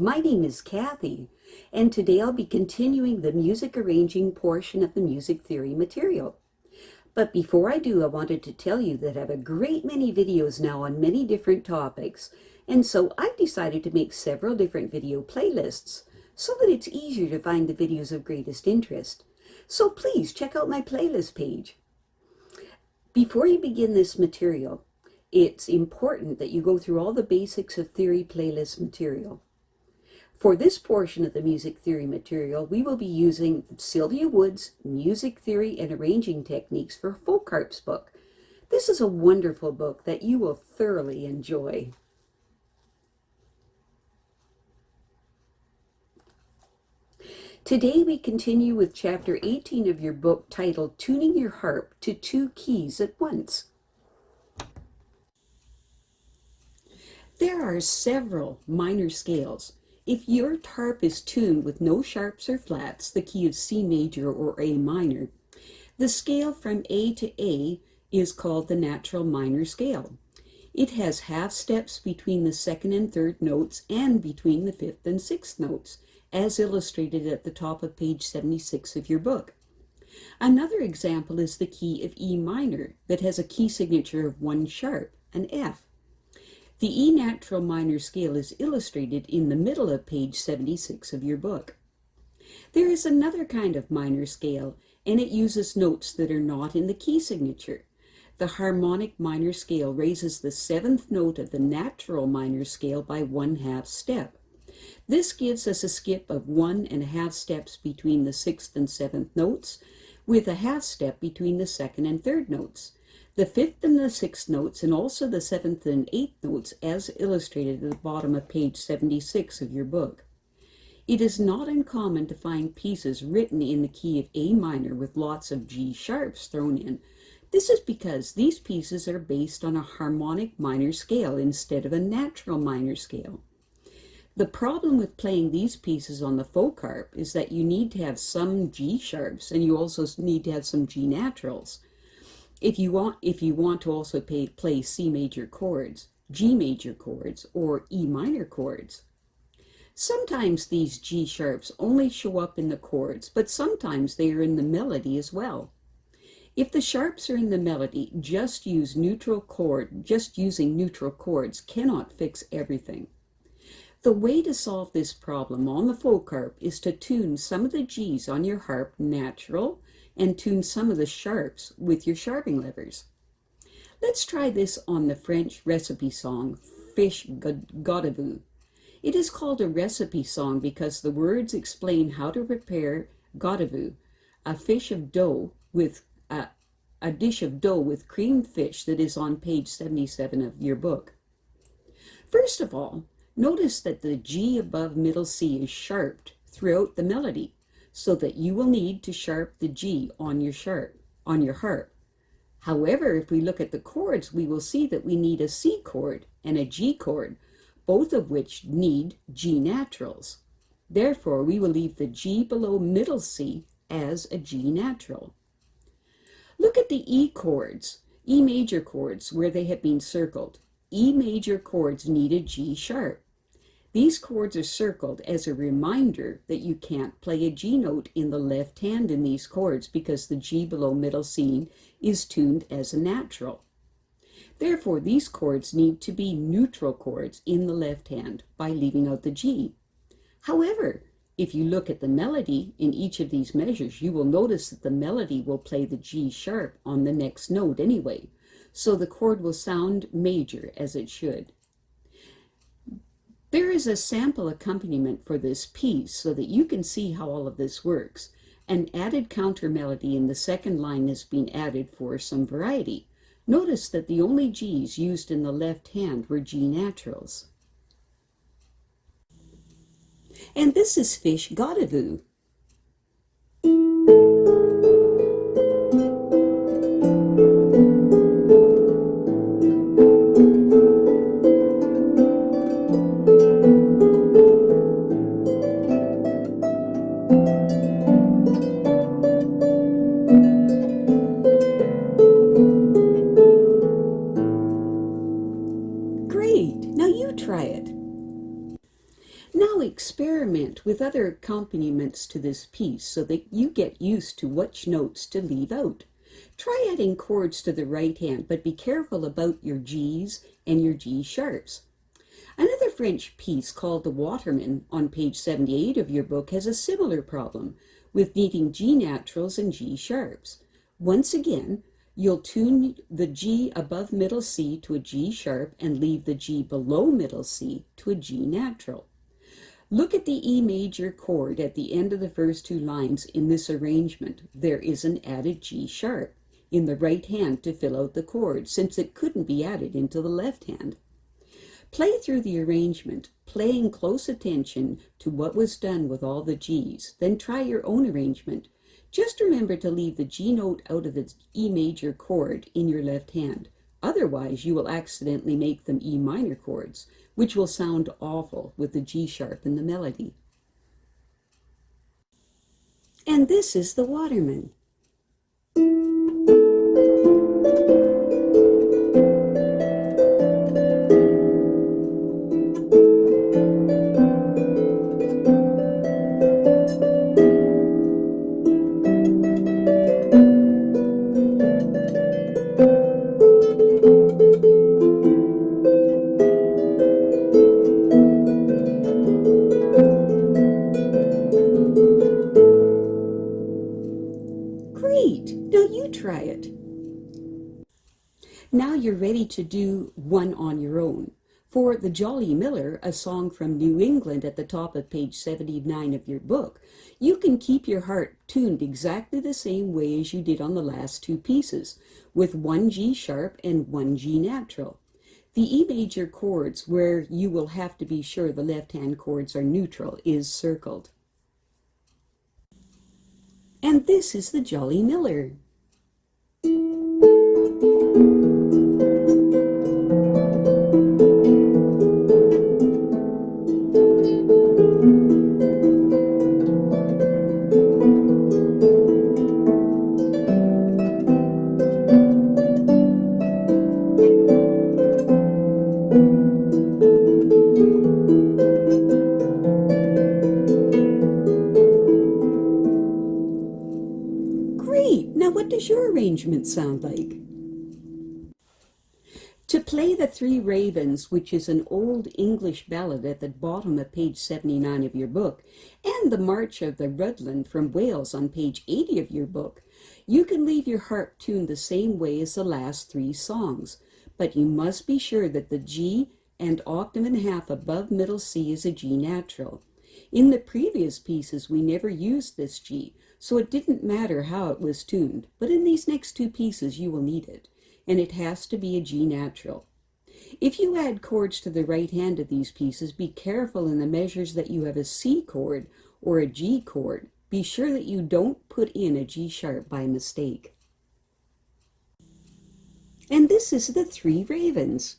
my name is Kathy, and today I'll be continuing the music arranging portion of the music theory material. But before I do, I wanted to tell you that I have a great many videos now on many different topics, and so I've decided to make several different video playlists so that it's easier to find the videos of greatest interest. So please check out my playlist page. Before you begin this material, it's important that you go through all the basics of theory playlist material. For this portion of the music theory material, we will be using Sylvia Woods' Music Theory and Arranging Techniques for Folk Harp's book. This is a wonderful book that you will thoroughly enjoy. Today we continue with Chapter 18 of your book titled Tuning Your Harp to Two Keys at Once. There are several minor scales. If your harp is tuned with no sharps or flats, the key of C major or A minor, the scale from A to A is called the natural minor scale. It has half steps between the second and third notes and between the fifth and sixth notes, as illustrated at the top of page 76 of your book. Another example is the key of E minor that has a key signature of one sharp, an F. The E natural minor scale is illustrated in the middle of page 76 of your book. There is another kind of minor scale, and it uses notes that are not in the key signature. The harmonic minor scale raises the seventh note of the natural minor scale by 1/2 step. This gives us a skip of 1.5 steps between the sixth and seventh notes, with a half step between the second and third notes. The fifth and the sixth notes, and also the seventh and eighth notes, as illustrated at the bottom of page 76 of your book. It is not uncommon to find pieces written in the key of A minor with lots of G sharps thrown in. This is because these pieces are based on a harmonic minor scale instead of a natural minor scale. The problem with playing these pieces on the folk harp is that you need to have some G sharps, and you also need to have some G naturals. If you want to also play C major chords, G major chords, or E minor chords. Sometimes these G sharps only show up in the chords, but sometimes they are in the melody as well. If the sharps are in the melody, just using neutral chords cannot fix everything. The way to solve this problem on the folk harp is to tune some of the G's on your harp natural and tune some of the sharps with your sharping levers. Let's try this on the French recipe song, Fish Gâteau. It is called a recipe song because the words explain how to prepare gâteau, a dish of dough with creamed fish that is on page 77 of your book. First of all, notice that the G above middle C is sharped throughout the melody, so that you will need to sharp the G on your harp. However, if we look at the chords, we will see that we need a C chord and a G chord, both of which need G naturals. Therefore, we will leave the G below middle C as a G natural. Look at the E chords, E major chords, where they have been circled. E major chords need a G sharp. These chords are circled as a reminder that you can't play a G note in the left hand in these chords because the G below middle C is tuned as a natural. Therefore, these chords need to be neutral chords in the left hand by leaving out the G. However, if you look at the melody in each of these measures, you will notice that the melody will play the G sharp on the next note anyway, so the chord will sound major as it should. There is a sample accompaniment for this piece so that you can see how all of this works. An added counter melody in the second line has been added for some variety. Notice that the only G's used in the left hand were G naturals. And this is Fish Gâteau. with other accompaniments to this piece so that you get used to which notes to leave out. Try adding chords to the right hand, but be careful about your G's and your G sharps. Another French piece called The Waterman on page 78 of your book has a similar problem with needing G naturals and G sharps. Once again, you'll tune the G above middle C to a G sharp and leave the G below middle C to a G natural. Look at the E major chord at the end of the first two lines in this arrangement. There is an added G sharp in the right hand to fill out the chord, since it couldn't be added into the left hand. Play through the arrangement, paying close attention to what was done with all the G's. Then try your own arrangement. Just remember to leave the G note out of the E major chord in your left hand. Otherwise, you will accidentally make them E minor chords, which will sound awful with the G sharp in the melody. And this is The Waterman. Great! Now you try it. Now you're ready to do one on your own. For The Jolly Miller, a song from New England at the top of page 79 of your book, you can keep your harp tuned exactly the same way as you did on the last two pieces, with one G sharp and one G natural. The E major chords, where you will have to be sure the left-hand chords are neutral, is circled. And this is The Jolly Miller. Great! Now what does your arrangement sound like? To play The Three Ravens, which is an old English ballad at the bottom of page 79 of your book, and the March of the Rudland from Wales on page 80 of your book, you can leave your harp tuned the same way as the last three songs, but you must be sure that the G and octave and a half above middle C is a G natural. In the previous pieces, we never used this G, so it didn't matter how it was tuned, but in these next two pieces you will need it, and it has to be a G natural. If you add chords to the right hand of these pieces, be careful in the measures that you have a C chord or a G chord. Be sure that you don't put in a G sharp by mistake. And this is The Three Ravens.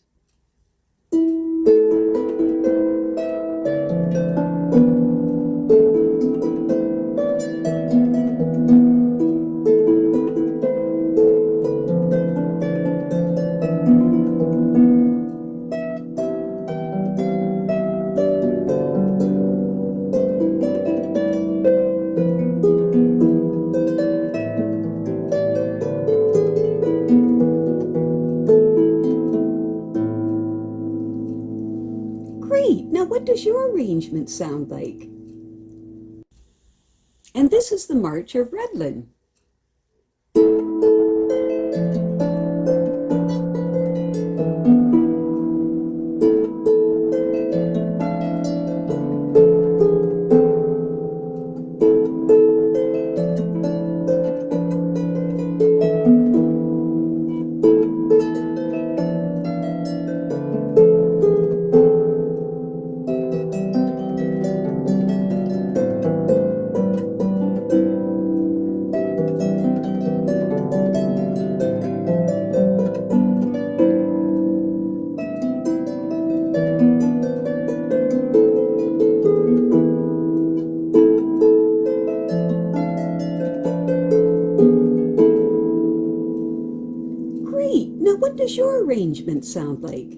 Great! Now what does your arrangement sound like? And this is the March of Rudland. Great! Now what does your arrangement sound like?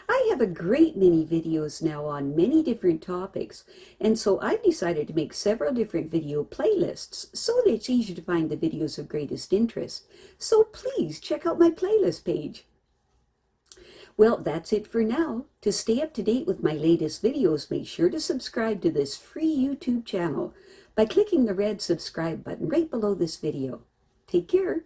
I have a great many videos now on many different topics, and so I've decided to make several different video playlists so that it's easy to find the videos of greatest interest. So please check out my playlist page. Well, that's it for now. To stay up to date with my latest videos, make sure to subscribe to this free YouTube channel by clicking the red subscribe button right below this video. Take care.